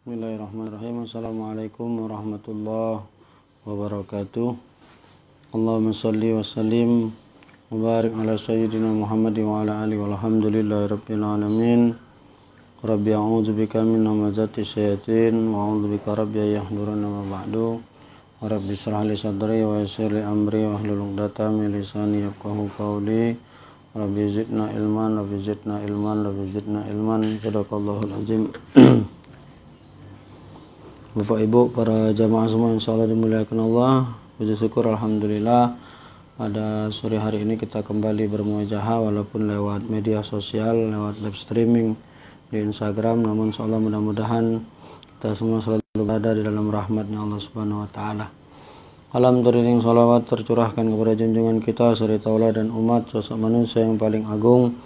Bismillahirrahmanirrahim. Assalamualaikum warahmatullahi wabarakatuh. Allahumma salli wa sallim wa barik ala sayyidina Muhammad wa ala alihi walhamdulillahi rabbil alamin. Rabbi a'udzubika min hamazati syayatin wa a'udzubika rabbi yahduruna ma ba'du. Wa rabbi shrah li sadri wa yassir li amri wa hlul 'uqdatam min lisani yafqahu qawli. Rabbi zidna ilman, rabbi zidna ilman, rabbi zidna ilman. Sadaqallahul azim. Bapak Ibu, para jamaah semua insyaallah dimuliakan Allah. Puji syukur alhamdulillah pada sore hari ini kita kembali bermuajahah walaupun lewat media sosial, lewat live streaming di Instagram, namun insyaallah mudah-mudahan kita semua selalu berada di dalam rahmatnya Allah Subhanahu wa taala. Alhamdulillah, salawat tercurahkan kepada junjungan kita suri tauladan umat, sosok manusia yang paling agung,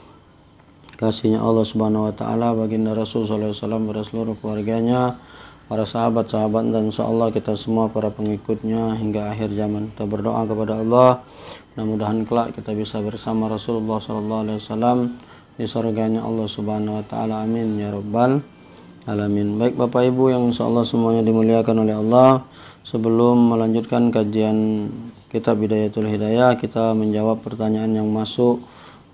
kasihnya Allah Subhanahu wa taala, baginda Rasul sallallahu alaihi wasallam, pada seluruh keluarganya, para sahabat-sahabat, dan insyaallah kita semua para pengikutnya hingga akhir zaman. Kita berdoa kepada Allah mudah-mudahan kelak kita bisa bersama Rasulullah sallallahu alaihi wasallam di surganya Allah Subhanahu wa taala. Amin ya rabbal alamin. Baik Bapak Ibu yang insyaallah semuanya dimuliakan oleh Allah, sebelum melanjutkan kajian kitab Bidayatul Hidayah, kita menjawab pertanyaan yang masuk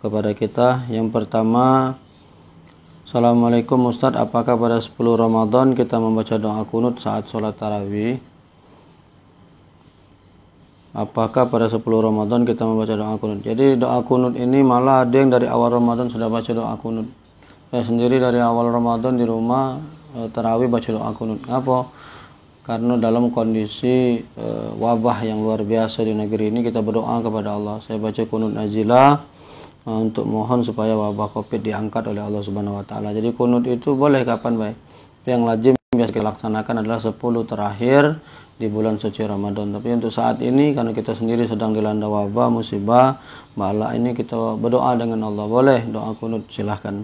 kepada kita. Yang pertama, Assalamualaikum Ustadz, apakah pada 10 Ramadan kita membaca doa kunut saat sholat tarawih? Apakah pada 10 Ramadan kita membaca doa kunut? Jadi doa kunut ini malah ada yang dari awal Ramadan sudah baca doa kunut. Saya sendiri dari awal Ramadan di rumah tarawih baca doa kunut. Apa? Karena dalam kondisi wabah yang luar biasa di negeri ini, kita berdoa kepada Allah. Saya baca kunut nazilah untuk mohon supaya wabah Covid diangkat oleh Allah Subhanahu wa taala. Jadi kunut itu boleh kapan baik. Yang lazim biasa kita laksanakan adalah 10 terakhir di bulan suci Ramadan. Tapi untuk saat ini karena kita sendiri sedang dilanda wabah, musibah, bala ini, kita berdoa dengan Allah. Boleh doa kunut, silahkan.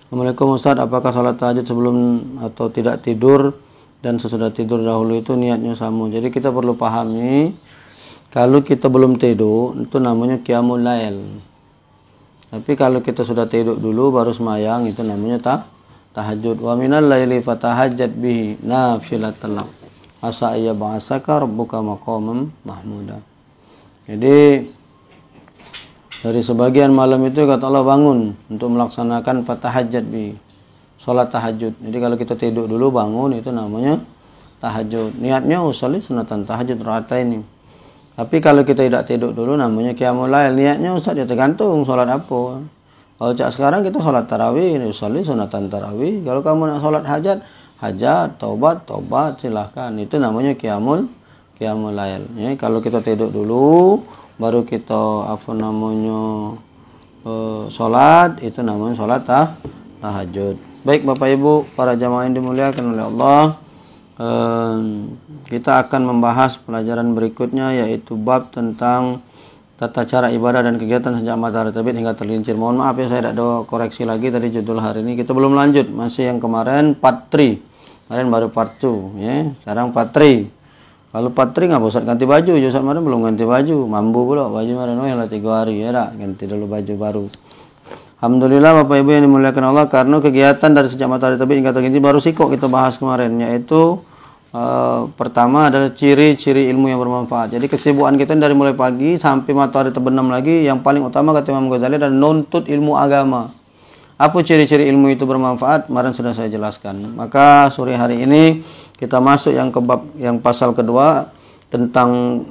Assalamualaikum Ustaz, apakah salat tahajud sebelum atau tidak tidur dan sesudah tidur dahulu itu niatnya sama? Jadi kita perlu pahami, kalau kita belum tidur itu namanya qiyamul lail. Tapi kalau kita sudah tidur dulu baru semayang, itu namanya tahajud. Wa minal laili fatahajjat bihi nafilatan lak asa iya ba'asaka rabbuka maqamam mahmuda. Jadi dari sebagian malam itu kata Allah bangun untuk melaksanakan fatahajjat bihi, salat tahajud. Jadi kalau kita tidur dulu bangun itu namanya tahajud. Niatnya usolli sunatan tahajud rakaatain. Tapi kalau kita tidak tidur dulu namanya qiyamul lail. Niatnya Ustaz ya tergantung sholat apa. Kalau sekarang kita sholat tarawih, usolli sunatan tarawih. Kalau kamu nak sholat hajat, hajat, taubat silahkan. Itu namanya qiyamul lail. Ya, kalau kita tidur dulu baru kita sholat, itu namanya sholat tahajud. Baik Bapak Ibu, para jamaah yang dimuliakan oleh Allah, kita akan membahas pelajaran berikutnya, yaitu bab tentang tata cara ibadah dan kegiatan sejak matahari terbit hingga tergelincir. Mohon maaf ya, saya tidak ada koreksi lagi tadi judul hari ini. Kita belum lanjut, masih yang kemarin part 3. Kemarin baru part 2 ya. Sekarang part 3. Kalau part 3 nggak Ustaz ganti baju, Ustaz kemarin belum ganti baju, mambu pula baju kemarin yang 3 hari ya dah, ganti dulu baju baru. Alhamdulillah Bapak Ibu yang dimuliakan Allah, karena kegiatan dari sejak matahari terbit hingga tergelincir baru sikok kita bahas kemarin, yaitu pertama adalah ciri-ciri ilmu yang bermanfaat. Jadi kesibukan kita dari mulai pagi sampai matahari terbenam lagi, yang paling utama kata Imam Ghazali adalah nuntut ilmu agama. Apa ciri-ciri ilmu itu bermanfaat? Kemarin sudah saya jelaskan. Maka sore hari ini kita masuk yang ke bab yang pasal kedua tentang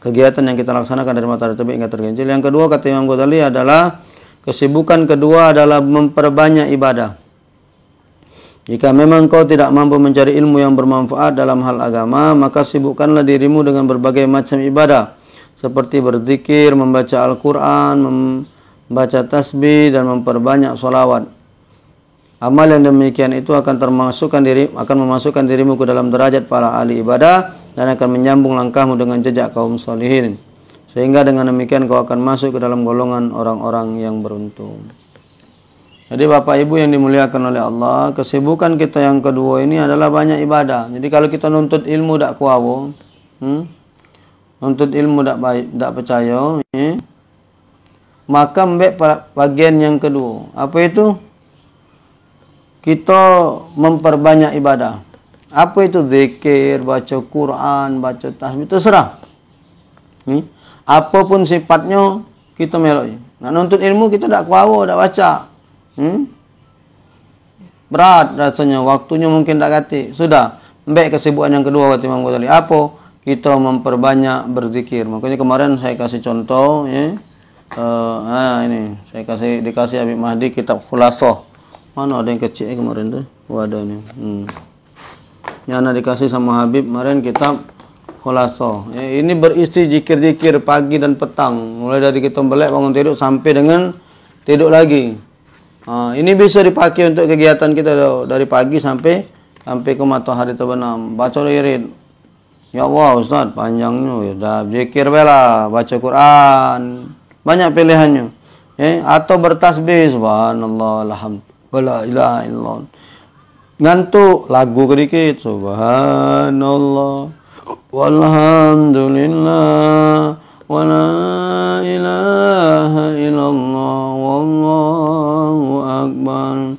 kegiatan yang kita laksanakan dari matahari terbit hingga tergelincir. Yang kedua kata Imam Ghazali adalah kesibukan kedua adalah memperbanyak ibadah. Jika memang kau tidak mampu mencari ilmu yang bermanfaat dalam hal agama, maka sibukkanlah dirimu dengan berbagai macam ibadah, seperti berzikir, membaca Al-Quran, membaca tasbih, dan memperbanyak sholawat. Amal yang demikian itu akan memasukkan dirimu ke dalam derajat para ahli ibadah dan akan menyambung langkahmu dengan jejak kaum sholihin. Sehingga dengan demikian kau akan masuk ke dalam golongan orang-orang yang beruntung. Jadi Bapak Ibu yang dimuliakan oleh Allah, kesibukan kita yang kedua ini adalah banyak ibadah. Jadi kalau kita nuntut ilmu tak kuawo, nuntut ilmu tak baik, tak percaya, maka mbek bagian yang kedua. Apa itu? kita memperbanyak ibadah. Apa itu zikir, baca Quran, baca tasbih, terserah. Apapun sifatnya kita melok. Nak nuntut ilmu kita tak kuawa, tak baca. Berat rasanya, waktunya mungkin tak kati. Sudah, ambek kesibukan yang kedua kata Imam Ghazali. Apa? Kita memperbanyak berzikir. Makanya kemarin saya kasih contoh, ya. Ini saya dikasih Habib Mahdi kitab Khulasah. Mana ada yang kecil kemarin tuh? Ada ni. Yang nak dikasih sama Habib kemarin kitab Khulasah. Ini berisi zikir-zikir pagi dan petang. Mulai dari kita melek bangun tidur sampai dengan tidur lagi. Ini bisa dipakai untuk kegiatan kita dari pagi sampai ke matahari terbenam. Baca wirid. Ya Allah Ustaz, panjangnya. Ya dah zikir bela, baca Quran. Banyak pilihannya. Atau bertasbih subhanallah alhamdulillah wala ilaha illallah. Ngantuk lagu sedikit subhanallah walhamdulillah wala ilaha illallah wallahu akbar.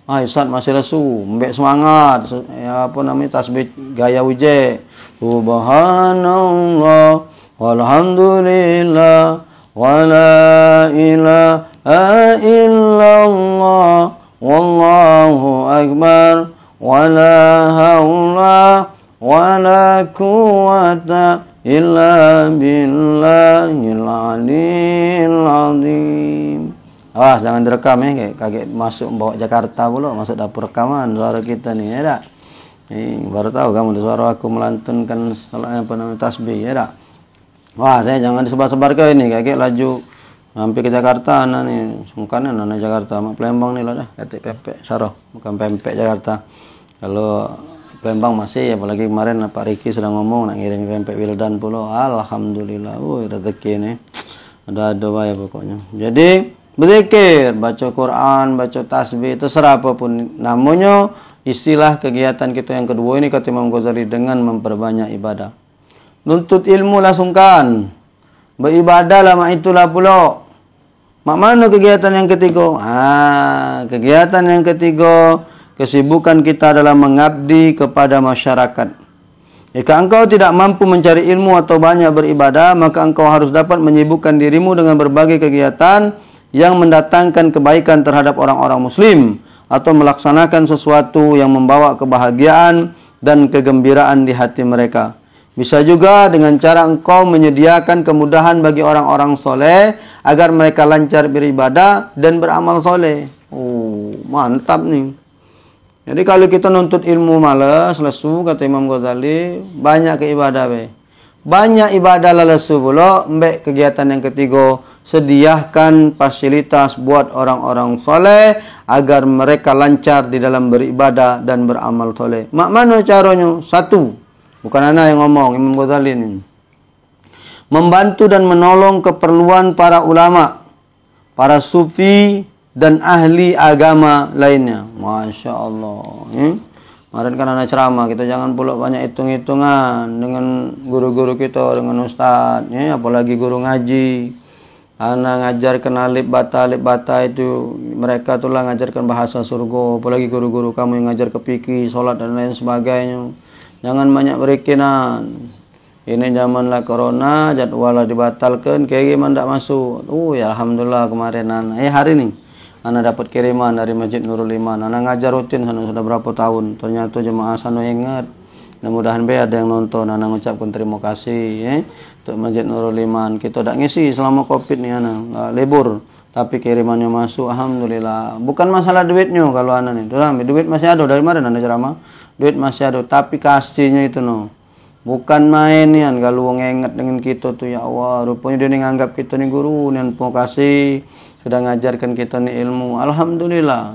Ustaz masih lesu, mbek semangat. Apa namanya tasbih gaya uje. Subhanallah walhamdulillah wala ilaha illallah wallahu akbar wala haula wala quwwata illa billahil aliyil azim. Awas jangan direkam kaget masuk bawa Jakarta pula, masuk dapur rekaman suara kita ni, ya tak? Baru tahu kamu suara aku melantunkan salah apa namanya tasbih, ya tak? Wah, saya jangan disebar-sebar ke ini, kaget laju hampir ke Jakarta, ni sungkan anak Jakarta, mak Palembang ni lah dah, katik pempek Saroh, bukan pempek Jakarta. Kalau Palembang masih, apalagi kemarin Pak Riki sedang ngomong nak ngirim pempek Wildan pula. Alhamdulillah, rezeki ni ada ya pokoknya. Jadi berzikir, baca Quran, baca tasbih, terserah apapun namanya, istilah kegiatan kita yang kedua ini kata Imam Ghazali dengan memperbanyak ibadah. Nuntut ilmu lah sungkan, beribadah lah mak itulah pula. Mak mana kegiatan yang ketiga? Kegiatan yang ketiga, kesibukan kita adalah mengabdi kepada masyarakat. Jika engkau tidak mampu mencari ilmu atau banyak beribadah, maka engkau harus dapat menyibukkan dirimu dengan berbagai kegiatan yang mendatangkan kebaikan terhadap orang-orang muslim atau melaksanakan sesuatu yang membawa kebahagiaan dan kegembiraan di hati mereka. Bisa juga dengan cara engkau menyediakan kemudahan bagi orang-orang soleh agar mereka lancar beribadah dan beramal soleh. Mantap nih. Jadi kalau kita nuntut ilmu malas, lesu, kata Imam Ghazali, banyak ke ibadah be. Banyak ibadah lah lesu pula, mbek kegiatan yang ketiga, sediakan fasilitas buat orang-orang soleh agar mereka lancar di dalam beribadah dan beramal soleh. Mak mana caranya? Satu, bukan anak yang ngomong, Imam Ghazali ini. Membantu dan menolong keperluan para ulama, para sufi, dan ahli agama lainnya. Masya Allah. Kemarin kan anak ceramah, kita jangan pula banyak hitung-hitungan dengan guru-guru kita, dengan ustaz, apalagi guru ngaji. Anak ngajarkan alif bata itu, mereka tulah ngajarkan bahasa surga, apalagi guru-guru kamu yang ngajar ke fikih, solat dan lain sebagainya. Jangan banyak berikinan. Ini zamanlah corona, jadwal dibatalkan, kayak gimana tak masuk. Ya alhamdulillah kemarin hari ini anak dapat kiriman dari Masjid Nurul Iman. Anak ngajar rutin sana sudah berapa tahun. Ternyata jemaah sana ingat. Mudah-mudahan ada yang nonton. Anak mengucapkan terima kasih untuk Masjid Nurul Iman. Kita tak ngisi selama Covid ni anak. Libur. Tapi kirimannya masuk. Alhamdulillah. Bukan masalah duitnya kalau anak ni. Duit masih ada. Dari mana anak ceramah? Duit masih ada. Tapi kasihnya itu no. Bukan main ni kan. Kalau orang ingat dengan kita tu. Ya Allah. Rupanya dia ni nganggap kita ni guru. Ni mau kasih. Sudah ngajarkan kita ni ilmu. Alhamdulillah.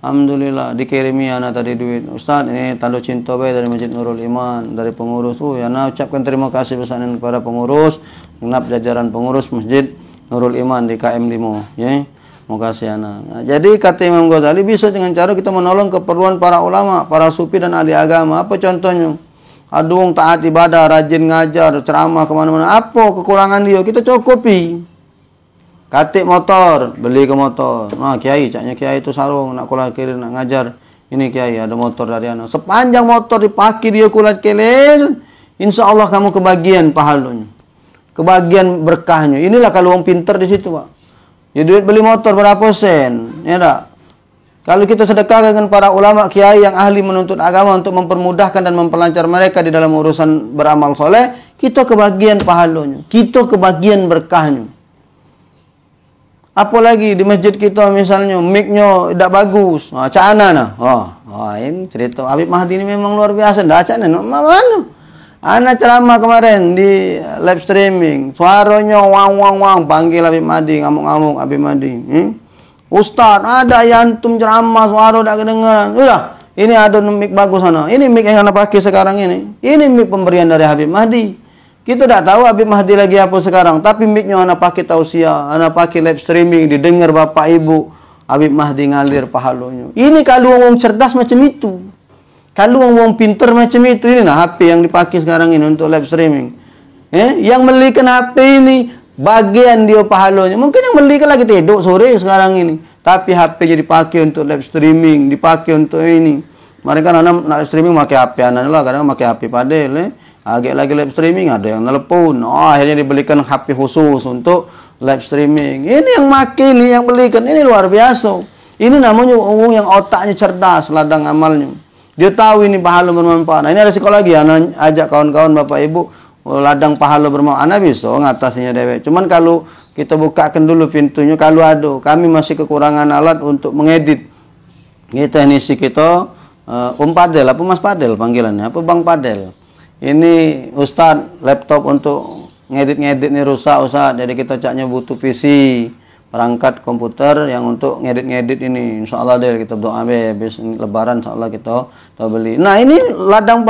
Alhamdulillah. Dikirimi anak tadi duit. Ustaz, ini tanda cinta baik dari Masjid Nurul Iman. Dari pengurus. Anak ucapkan terima kasih besar kepada pengurus. Genap jajaran pengurus Masjid Nurul Iman di KM 5. Terima kasih anak. Jadi kata Imam Ghazali, bisa dengan cara kita menolong keperluan para ulama, para sufi dan ahli agama. Apa contohnya? Ada orang taat ibadah, rajin ngajar, ceramah kemana-mana. Apa kekurangan dia? Kita cukupi. Katik motor, beli ke motor. Nah, kiai, caknya kiai itu sarung, nak kulat kelir, nak ngajar. Ini kiai, ada motor dari anak. Sepanjang motor dipakai dia kulat kelir, insya Allah kamu kebagian pahalanya. Kebagian berkahnya. Inilah kalau orang pinter di situ, Pak. Ya duit beli motor berapa sen? Ya tak? Kalau kita sedekah dengan para ulama kiai yang ahli menuntut agama untuk mempermudahkan dan memperlancar mereka di dalam urusan beramal soleh, kita kebagian pahalanya. Kita kebagian berkahnya. Apalagi di masjid kita misalnya mic-nya tidak bagus. Cana nah. Ini cerita Habib Mahdi ini memang luar biasa. Ndak cana mana? Ana ceramah kemarin di live streaming. Suaranya wang panggil Habib Mahdi, ngamuk-ngamuk Habib Mahdi. Ustaz, ada yang antum ceramah suara tidak kedengaran. Udah, ini ada mic bagus sana. Ini mic yang ana pakai sekarang ini. Ini mic pemberian dari Habib Mahdi. Kita tidak tahu Habib Mahdi lagi apa sekarang, tapi mic-nya anak pakai tausiah, anak pakai live streaming, didengar bapak ibu, Habib Mahdi ngalir pahalanya. Ini kalau orang cerdas macam itu. Kalau orang pinter macam itu, ini nah HP yang dipakai sekarang ini untuk live streaming. Yang belikan HP ini, bagian dia pahalanya. Mungkin yang belikan lagi tidur sore sekarang ini. Tapi HP-nya dipakai untuk live streaming, dipakai untuk ini. Mereka anak live streaming pakai HP anak lah, kadang pakai HP padel. Agak lagi live streaming, ada yang telepon. Akhirnya dibelikan HP khusus untuk live streaming. Ini yang makin, ini yang belikan. Ini luar biasa. Ini namanya orang yang otaknya cerdas, ladang amalnya. Dia tahu ini pahala bermanfaat. Nah, ini ada sekolah lagi. Anak ajak kawan-kawan bapak ibu, ladang pahala bermanfaat. Anak bisa ngatasinya dewek. Cuman kalau kita bukakan dulu pintunya, kalau ada, kami masih kekurangan alat untuk mengedit. Ini teknisi kita, Padel, apa Mas Padel panggilannya? Apa Bang Padel? Ini Ustadz, laptop untuk ngedit-ngedit ini rusak Ustadz. Jadi kita caknya butuh PC, perangkat komputer yang untuk ngedit-ngedit ini. Insya Allah deh kita doa habis lebaran insya Allah kita beli. Nah ini ladang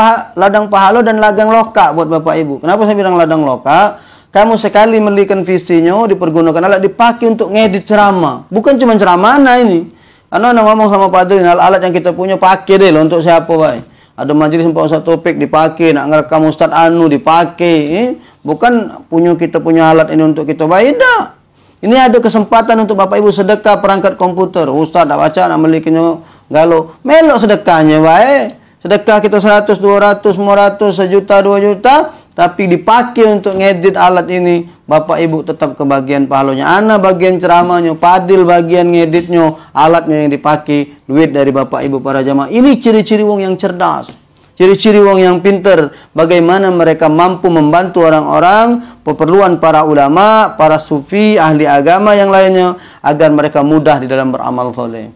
pahala dan ladang loka buat bapak ibu. Kenapa saya bilang ladang loka? Kamu sekali belikan PC-nya dipergunakan alat dipakai untuk ngedit ceramah. Bukan cuma ceramah nah ini. Karena ngomong sama Pak Adil, alat yang kita punya pakai deh loh untuk siapa baik. Ada majelis Pak Ustaz Topik dipakai, nak ngerekam Ustaz Anu dipakai. Bukan kita punya alat ini untuk kita baik, tidak. Ini ada kesempatan untuk Bapak Ibu sedekah perangkat komputer. Ustaz tak baca, nak belikannya galau. Melok sedekahnya baik. Sedekah kita 100, 200, 500, 1 juta, 2 juta. Tapi dipakai untuk ngedit alat ini. Bapak Ibu tetap kebagian pahalanya. Ana bagian ceramahnya, Padil bagian ngeditnya, alatnya yang dipakai, duit dari Bapak Ibu para jamaah. Ini ciri-ciri wong yang cerdas. Ciri-ciri wong yang pinter. Bagaimana mereka mampu membantu orang-orang, keperluan para ulama, para sufi, ahli agama yang lainnya, agar mereka mudah di dalam beramal soleh.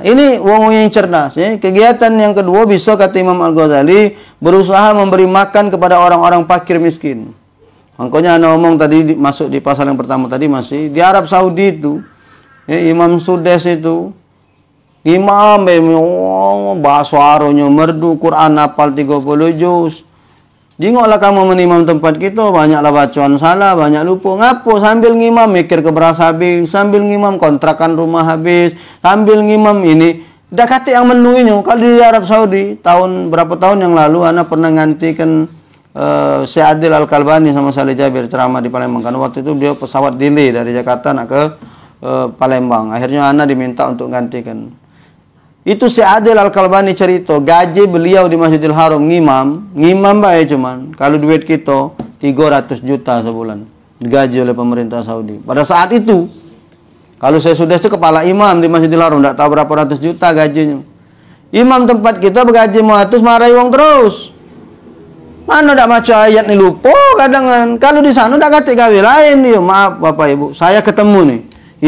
Ini wong yang cerdas. Kegiatan yang kedua bisa kata Imam Al-Ghazali berusaha memberi makan kepada orang-orang fakir miskin. Makanya ana ngomong tadi masuk di pasal yang pertama tadi masih di Arab Saudi itu, Imam Sudes itu imam bahasa Arabnya merdu, Quran hafal 30 juz. Jingoklah kamu menimam tempat kita, banyaklah bacaan salah, banyak lupa. Ngapo sambil ngimam mikir ke beras habis, sambil ngimam kontrakan rumah habis, sambil ngimam ini. Dah kata yang menuinya. Kalau di Arab Saudi, berapa tahun yang lalu, Ana pernah ngantikan Syekh Adil Al-Kalbani sama Saleh Jabir ceramah di Palembang. Karena waktu itu dia pesawat delay dari Jakarta nak ke Palembang. Akhirnya Ana diminta untuk gantikan. Itu Syekh Adil Al-Kalbani cerita, gaji beliau di Masjidil Haram ngimam baik cuman. Kalau duit kita 300 juta sebulan. Digaji oleh pemerintah Saudi. Pada saat itu, kalau saya sudah kepala imam di Masjidil Haram, tidak tahu berapa ratus juta gajinya. Imam tempat kita bergaji 100, marahi wong terus. Mana tidak baca ayat ni lupa kadang. Kalau di sana tidak kata gawe lain. Yo, maaf Bapak Ibu, saya ketemu nih.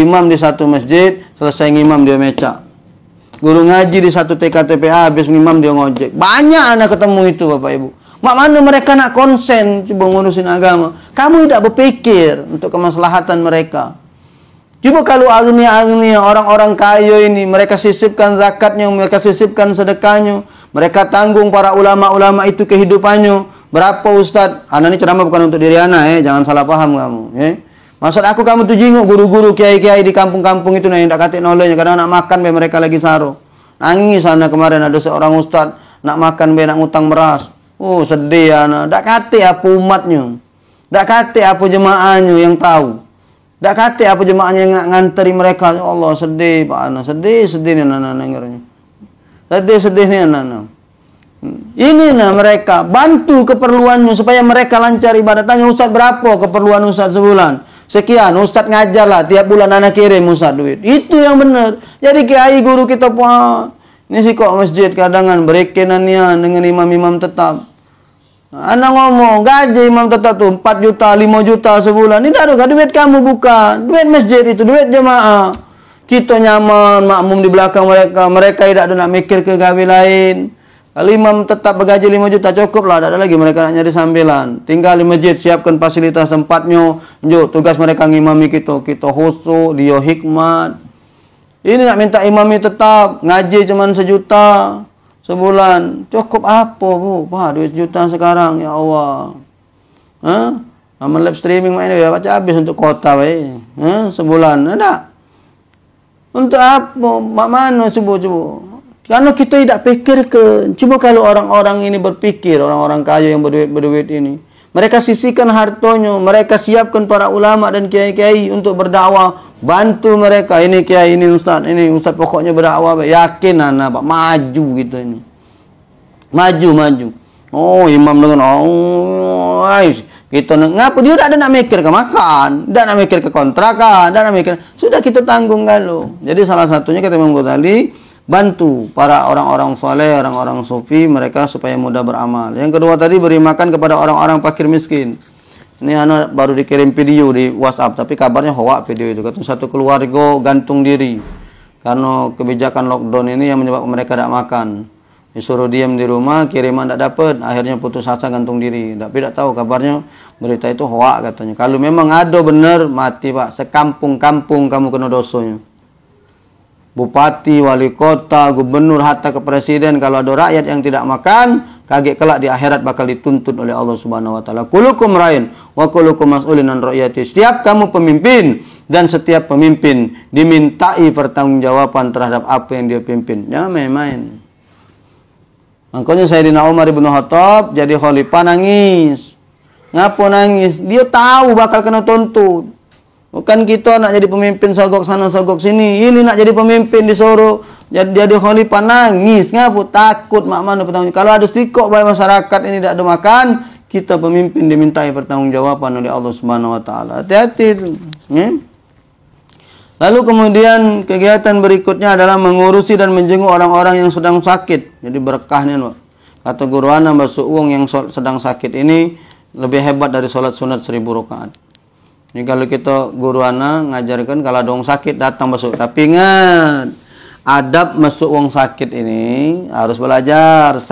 Imam di satu masjid, selesai ngimam dia mecak. Guru ngaji di satu TKTPA, habis ngimam dia ngojek. Banyak anak ketemu itu Bapak Ibu. Mana mereka nak konsen coba ngurusin agama. Kamu tidak berpikir untuk kemaslahatan mereka. Coba kalau agnia-agnia orang-orang kaya ini, mereka sisipkan zakatnya, mereka sisipkan sedekahnya, mereka tanggung para ulama-ulama itu kehidupannya. Berapa Ustaz? Ana ini ceramah bukan untuk diri ana, jangan salah paham kamu. Maksud aku kamu tuh jinguk guru-guru kiai-kiai di kampung-kampung itu yang tak katik nolenya karena nak makan be mereka lagi saro. Nangis sana kemarin ada seorang ustaz nak makan be nak ngutang beras. Oh sedih anak. Tak katik apa umatnya. Tak katik apa jemaahnya yang tahu. Tak kata apa jemaahnya yang nak nganteri mereka. Ya Allah, sedih Pak Ana, sedih ni anak-anak dengarnya. Sedih ni anak-anak. Ini nah mereka bantu keperluannya supaya mereka lancar ibadah. Tanya Ustaz berapa keperluan Ustaz sebulan? Sekian, Ustaz ngajar lah tiap bulan anak kirim Ustaz duit. Itu yang benar. Jadi kiai guru kita pun ini sih kok masjid kadangan berekenannya dengan imam-imam tetap. Anak ngomong gaji imam tetap tu 4 juta, 5 juta sebulan. Ini tak ada duit kamu bukan. Duit masjid itu, duit jemaah. Kita nyaman makmum di belakang mereka. Mereka tidak ada nak mikir ke gawe lain. Kalau imam tetap bergaji 5 juta cukup lah. Tak ada lagi mereka nak nyari sambilan. Tinggal di masjid siapkan fasilitas tempatnya. Jom tugas mereka ngimami kita. Kita khusyuk, dia hikmat. Ini nak minta imami tetap ngaji cuma 1 juta sebulan. Cukup apa bu? Wah, duit 1 juta sekarang ya Allah. Amal live streaming mana ya baca habis untuk kota we. Sebulan ada. Untuk apa? Mak mana cuba. Karena kita tidak pikir ke. Cuba kalau orang-orang ini berpikir, orang-orang kaya yang berduit ini. Mereka sisihkan hartanya, mereka siapkan para ulama dan kiai-kiai untuk berdakwah. Bantu mereka, ini kiai, ini ustaz pokoknya berdakwah. Yakin anak Pak, maju gitu ini. Maju. Oh, imam dengan kita ngapa dia tak ada nak mikir ke makan, tak nak mikir ke kontrakan, tak nak mikir. Sudah kita tanggung kalau. Jadi salah satunya kata Imam Ghazali, bantu para orang-orang soleh, orang-orang sufi mereka supaya mudah beramal. Yang kedua tadi beri makan kepada orang-orang fakir miskin. Ini anak baru dikirim video di WhatsApp, tapi kabarnya hoak video itu. Kata satu keluarga gantung diri karena kebijakan lockdown ini yang menyebabkan mereka tidak makan. Disuruh diam di rumah, kiriman tidak dapat, akhirnya putus asa gantung diri. Tapi tidak tahu kabarnya berita itu hoak katanya. Kalau memang ada benar mati Pak, sekampung-kampung kamu kena dosanya. Bupati, wali kota, gubernur, hatta ke presiden, kalau ada rakyat yang tidak makan, kaget kelak di akhirat bakal dituntut oleh Allah Subhanahu wa taala. Kulukum ra'in wa kulukum mas'ulun an ra'iyati. Setiap kamu pemimpin dan setiap pemimpin dimintai pertanggungjawaban terhadap apa yang dia pimpin. Jangan main-main. Makanya Sayyidina Umar bin Khattab jadi khalifah nangis. Ngapa nangis? Dia tahu bakal kena tuntut. Bukan kita nak jadi pemimpin sogok sana sogok sini. Ini nak jadi pemimpin disuruh jadi khalifah nangis. Ngapa? Takut mak mana bertanggung. Kalau ada sikok baik masyarakat ini tidak ada makan, kita pemimpin dimintai pertanggungjawaban oleh Allah Subhanahu wa taala. Hati-hati itu. Lalu kemudian kegiatan berikutnya adalah mengurusi dan menjenguk orang-orang yang sedang sakit. Jadi berkahnya kata Guru Ana Mbak Uang yang sedang sakit ini lebih hebat dari sholat sunat 1000 rakaat. Ini kalau kita Guru Ana ngajarkan kalau ada orang sakit datang masuk. Tapi ingat, adab masuk orang sakit ini harus belajar. 1,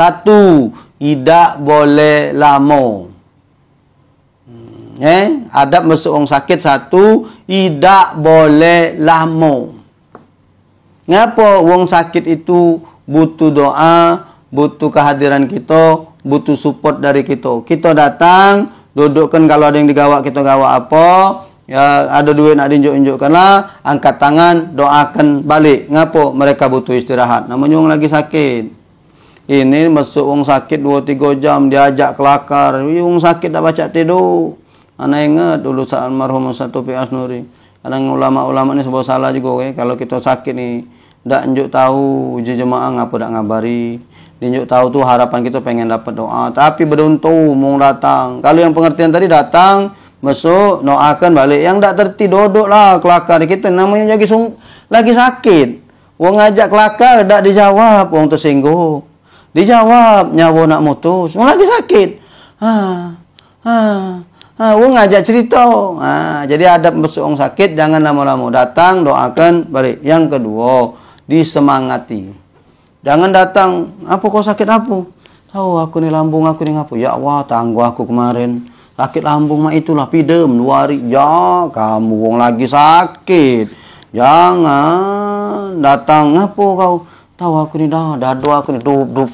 tidak boleh lama. Adab masuk orang sakit 1, tidak boleh lama. Ngapa orang sakit itu butuh doa, butuh kehadiran kita, butuh support dari kita. Kita datang, dudukkan kalau ada yang digawak kita gawak apa, ya ada duit nak diunjuk-unjukkan lah, angkat tangan, doakan balik. Ngapa? Mereka butuh istirahat. Namanya orang lagi sakit. Ini masuk orang sakit 2-3 jam diajak kelakar. Orang sakit tak baca tidur. Anak ingat dulu saat almarhum Ustaz Taufik Asnuri. Kadang ulama-ulama ni sebuah salah juga kalau kita sakit ni ndak njuk tahu jemaah ngapa dak ngabari. Njuk tahu tu harapan kita pengen dapat doa, tapi beruntung mau datang. Kalau yang pengertian tadi datang, masuk, doakan balik. Yang ndak terti duduklah kelakar kita namanya lagi sakit. Wong ngajak kelakar ndak dijawab, wong tersinggung. Dijawab nyawa nak mutus. Wong lagi sakit. Wong ngajak cerita. Jadi adab masuk orang sakit jangan lama-lama. Datang, doakan, balik. Yang kedua, disemangati. Jangan datang, apa kau sakit apa? Tahu aku ni lambung aku ni ngapa? Ya Allah, tangguh aku kemarin. Sakit lambung mah itulah pidem 2 hari. Ya, kamu wong lagi sakit. Jangan datang, ngapa kau? Tahu aku ni dado aku ni dub.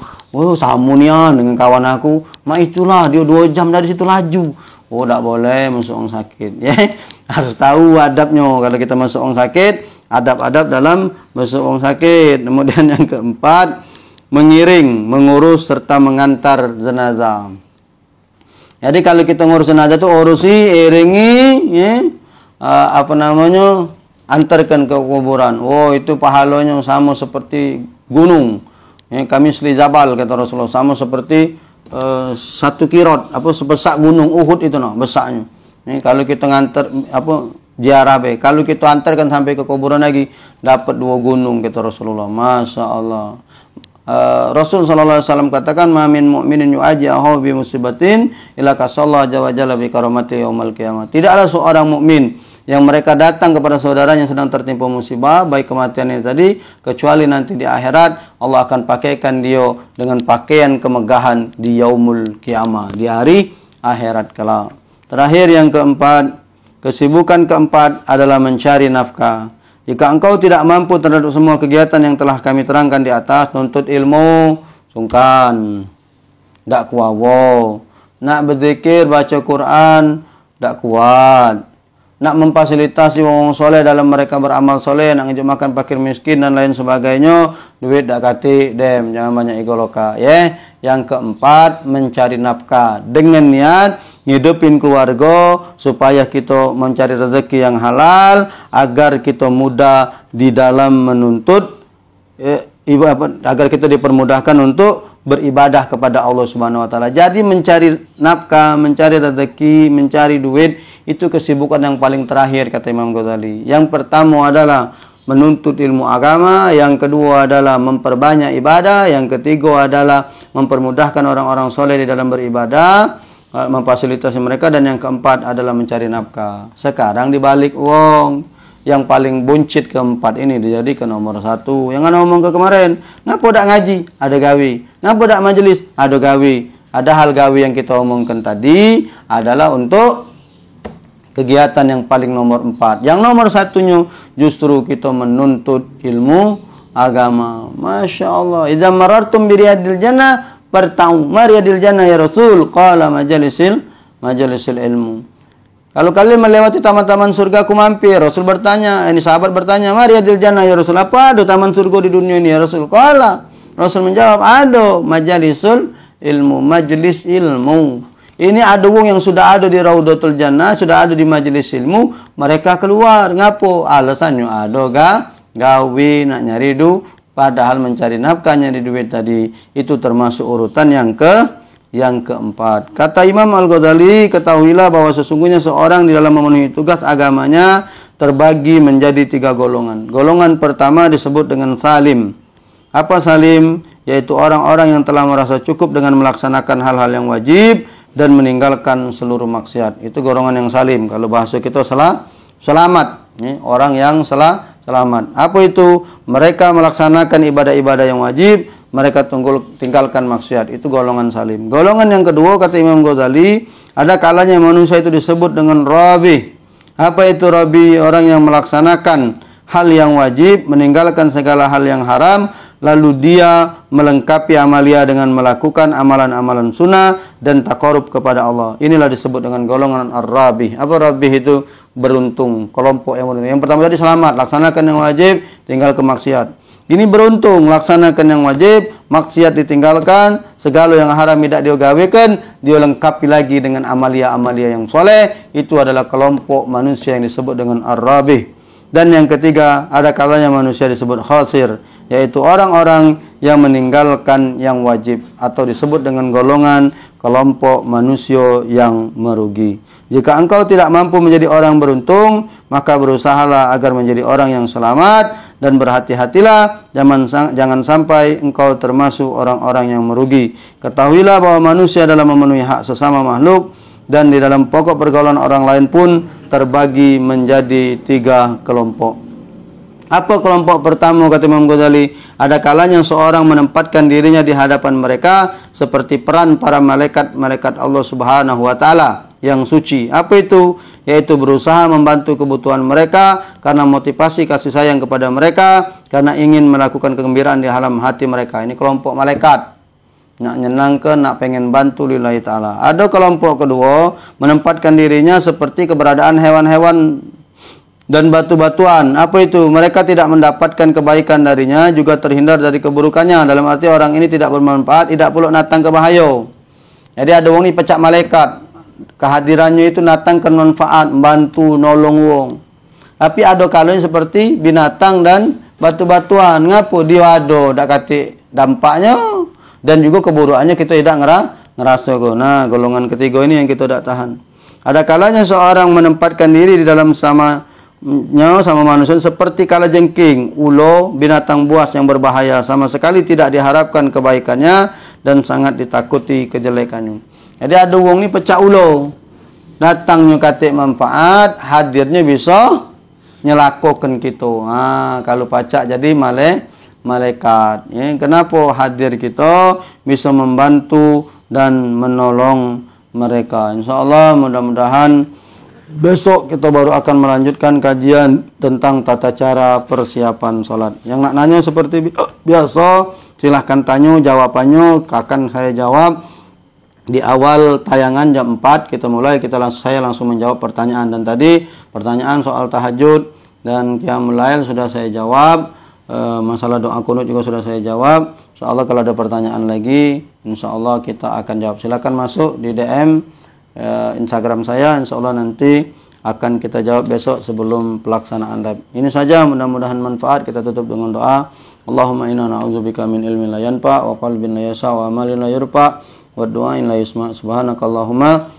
Samunian dengan kawan aku. Mak itulah dia 2 jam dari situ laju. Oh, tak boleh masuk orang sakit. Ya, harus tahu adabnya. Kalau kita masuk orang sakit, adab-adab dalam masuk orang sakit. Kemudian yang keempat, mengiring, mengurus serta mengantar jenazah. Jadi kalau kita ngurus jenazah tu urusi, iringi, ya, apa namanya, antarkan ke kuburan. Oh, itu pahalanya sama seperti gunung. Ya, kami misli jabal, kata Rasulullah, sama seperti satu kirot, apa sebesar gunung Uhud itu no, besarnya. Ini kalau kita ngantar apa ziarah be, kalau kita antarkan sampai ke kuburan lagi dapat 2 gunung, kata Rasulullah. Masya Allah. Rasul sallallahu alaihi wasallam katakan, "Ma min mu'minin yu'aji'ahu bi musibatin illa kasallahu jalla bi karamati yaumil qiyamah." Tidaklah seorang mukmin yang mereka datang kepada saudaranya yang sedang tertimpa musibah, baik kematian ini tadi, kecuali nanti di akhirat Allah akan pakaikan dia dengan pakaian kemegahan di yaumul qiyamah, di hari akhirat kelak. Terakhir yang keempat, kesibukan keempat adalah mencari nafkah. Jika engkau tidak mampu terhadap semua kegiatan yang telah kami terangkan di atas, nuntut ilmu, sungkan, tak kuawo, nak berzikir, baca Quran, tak kuat, nak memfasilitasi orang soleh dalam mereka beramal soleh, nak ngejak makan fakir miskin dan lain sebagainya, duit tak kati, jangan banyak ego loka. Yang keempat, mencari nafkah dengan niat ngidupin keluarga supaya kita mencari rezeki yang halal agar kita mudah di dalam menuntut agar kita dipermudahkan untuk beribadah kepada Allah Subhanahu wa taala. Jadi mencari nafkah, mencari rezeki, mencari duit itu kesibukan yang paling terakhir, kata Imam Ghazali. Yang pertama adalah menuntut ilmu agama, yang kedua adalah memperbanyak ibadah, yang ketiga adalah mempermudahkan orang-orang soleh di dalam beribadah, memfasilitasi mereka, dan yang keempat adalah mencari nafkah. Sekarang dibalik uang, yang paling buncit keempat ini dijadikan nomor 1. Yang ana ngomong ke kemarin, ngapa dak ngaji? Ada gawe. Ngapa dak majelis? Ada gawe. Ada hal gawe yang kita omongkan tadi adalah untuk kegiatan yang paling nomor 4. Yang nomor 1-nya justru kita menuntut ilmu agama. Masya Allah. Idza marartum bi riyadil jannah bertahu, mariyadil jannah ya Rasul, qala majalisil ilmu. Kalau kalian melewati taman-taman surga, aku mampir. Rasul bertanya, ini sahabat bertanya, mariyadil jannah ya Rasul, apa ada taman surga di dunia ini ya Rasul? Qala, Rasul menjawab, ada majalisul ilmu, majelis ilmu. Ini ada wong yang sudah ada di Raudatul Jannah, sudah ada di majelis ilmu, mereka keluar. Ngapo? Alasannya ada gawe, nak nyari padahal mencari nafkah, nyari duit tadi itu termasuk urutan yang keempat. Kata Imam Al-Ghazali, ketahuilah bahwa sesungguhnya seorang di dalam memenuhi tugas agamanya terbagi menjadi 3 golongan. Golongan pertama disebut dengan salim. Apa salim? Yaitu orang-orang yang telah merasa cukup dengan melaksanakan hal-hal yang wajib dan meninggalkan seluruh maksiat. Itu golongan yang salim. Kalau bahasa kita selamat. Ini orang yang selamat. Apa itu? Mereka melaksanakan ibadah-ibadah yang wajib, mereka tinggalkan maksiat. Itu golongan salim. Golongan yang kedua, kata Imam Ghazali, ada kalanya manusia itu disebut dengan rabi. Apa itu rabi? Orang yang melaksanakan hal yang wajib, meninggalkan segala hal yang haram, lalu dia melengkapi amalia dengan melakukan amalan-amalan sunnah dan taqarrub kepada Allah. Inilah disebut dengan golongan ar-rabi. Apa rabi itu? Beruntung, kelompok yang beruntung. Yang pertama tadi selamat, laksanakan yang wajib, tinggal ke maksiat. Ini beruntung, laksanakan yang wajib, maksiat ditinggalkan, segala yang haram tidak dia gawekan, dia lengkapi lagi dengan amalia-amalia yang soleh. Itu adalah kelompok manusia yang disebut dengan ar-rabi. Dan yang ketiga, ada kalanya manusia disebut khasir, yaitu orang-orang yang meninggalkan yang wajib, atau disebut dengan golongan kelompok manusia yang merugi. Jika engkau tidak mampu menjadi orang beruntung, maka berusahalah agar menjadi orang yang selamat, dan berhati-hatilah jangan sampai engkau termasuk orang-orang yang merugi. Ketahuilah bahwa manusia dalam memenuhi hak sesama makhluk dan di dalam pokok pergaulan orang lain pun terbagi menjadi 3 kelompok. Apa kelompok pertama, kata Imam Ghazali? Ada kalanya seorang menempatkan dirinya di hadapan mereka seperti peran para malaikat Allah Subhanahu wa taala yang suci. Apa itu? Yaitu berusaha membantu kebutuhan mereka karena motivasi kasih sayang kepada mereka, karena ingin melakukan kegembiraan di dalam hati mereka. Ini kelompok malaikat. Nak nyenangkan, nak pengen bantu lillahi ta'ala. Ada kelompok kedua, menempatkan dirinya seperti keberadaan hewan-hewan dan batu-batuan. Apa itu? Mereka tidak mendapatkan kebaikan darinya, juga terhindar dari keburukannya. Dalam arti orang ini tidak bermanfaat, tidak pula datang ke bahaya. Jadi ada orang ni pecah malaikat. kehadirannya itu datangkan manfaat, bantu, nolong wong. Tapi ada kalanya seperti binatang dan batu-batuan. Ngapo dia ada dak kate dampaknya dan juga keburukannya kita tidak ngerasa. Nah, golongan ketiga ini yang kita tidak tahan. Ada kalanya seorang menempatkan diri di dalam sama manusia seperti kalajengking, ulo, binatang buas yang berbahaya, sama sekali tidak diharapkan kebaikannya dan sangat ditakuti kejelekannya. Jadi ada wong ni pecah ulo, datangnya katik manfaat, hadirnya bisa nyelakokan kita. Kalau pacak jadi malaikat. Kenapa hadir kita bisa membantu dan menolong mereka. InsyaAllah mudah-mudahan besok kita baru akan melanjutkan kajian tentang tata cara persiapan sholat. Yang nak nanya seperti biasa, silahkan tanya, jawabannya akan saya jawab di awal tayangan jam 4. Kita mulai, saya langsung menjawab pertanyaan. Dan tadi pertanyaan soal tahajud dan qiyamul lail sudah saya jawab. Masalah doa kunut juga sudah saya jawab. InsyaAllah kalau ada pertanyaan lagi, InsyaAllah kita akan jawab. Silakan masuk di DM Instagram saya, InsyaAllah nanti akan kita jawab besok sebelum pelaksanaan live. Ini saja, mudah-mudahan manfaat. Kita tutup dengan doa. Allahumma inna na'udzubika min ilmin la yanfa wa qalbin la yasha wa amalin la yurfa wa du'ain la yusma. Subhanakallahumma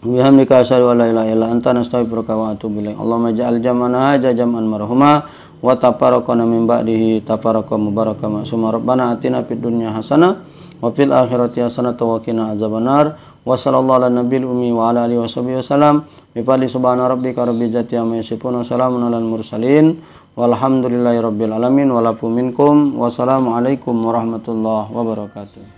bihamdika asyhadu an la ilaha illa anta nastaghfiruka wa atubu ilaik. Allahumma ij'al jam'ana hadza jam'an marhuma wa tafarraqana min ba'dihi tafarraqa mubaraka ma'suma. Rabbana atina fid dunya hasanah wa fil akhirati hasanah wa qina azabannar. Wa sallallahu ala nabiyil ummi wa ala alihi washabihi wasallam. Bi fadli subhana rabbika rabbil izzati amma yasifun wa salamun alal mursalin walhamdulillahi rabbil alamin wa lakum minkum. Wassalamu alaikum warahmatullahi wabarakatuh.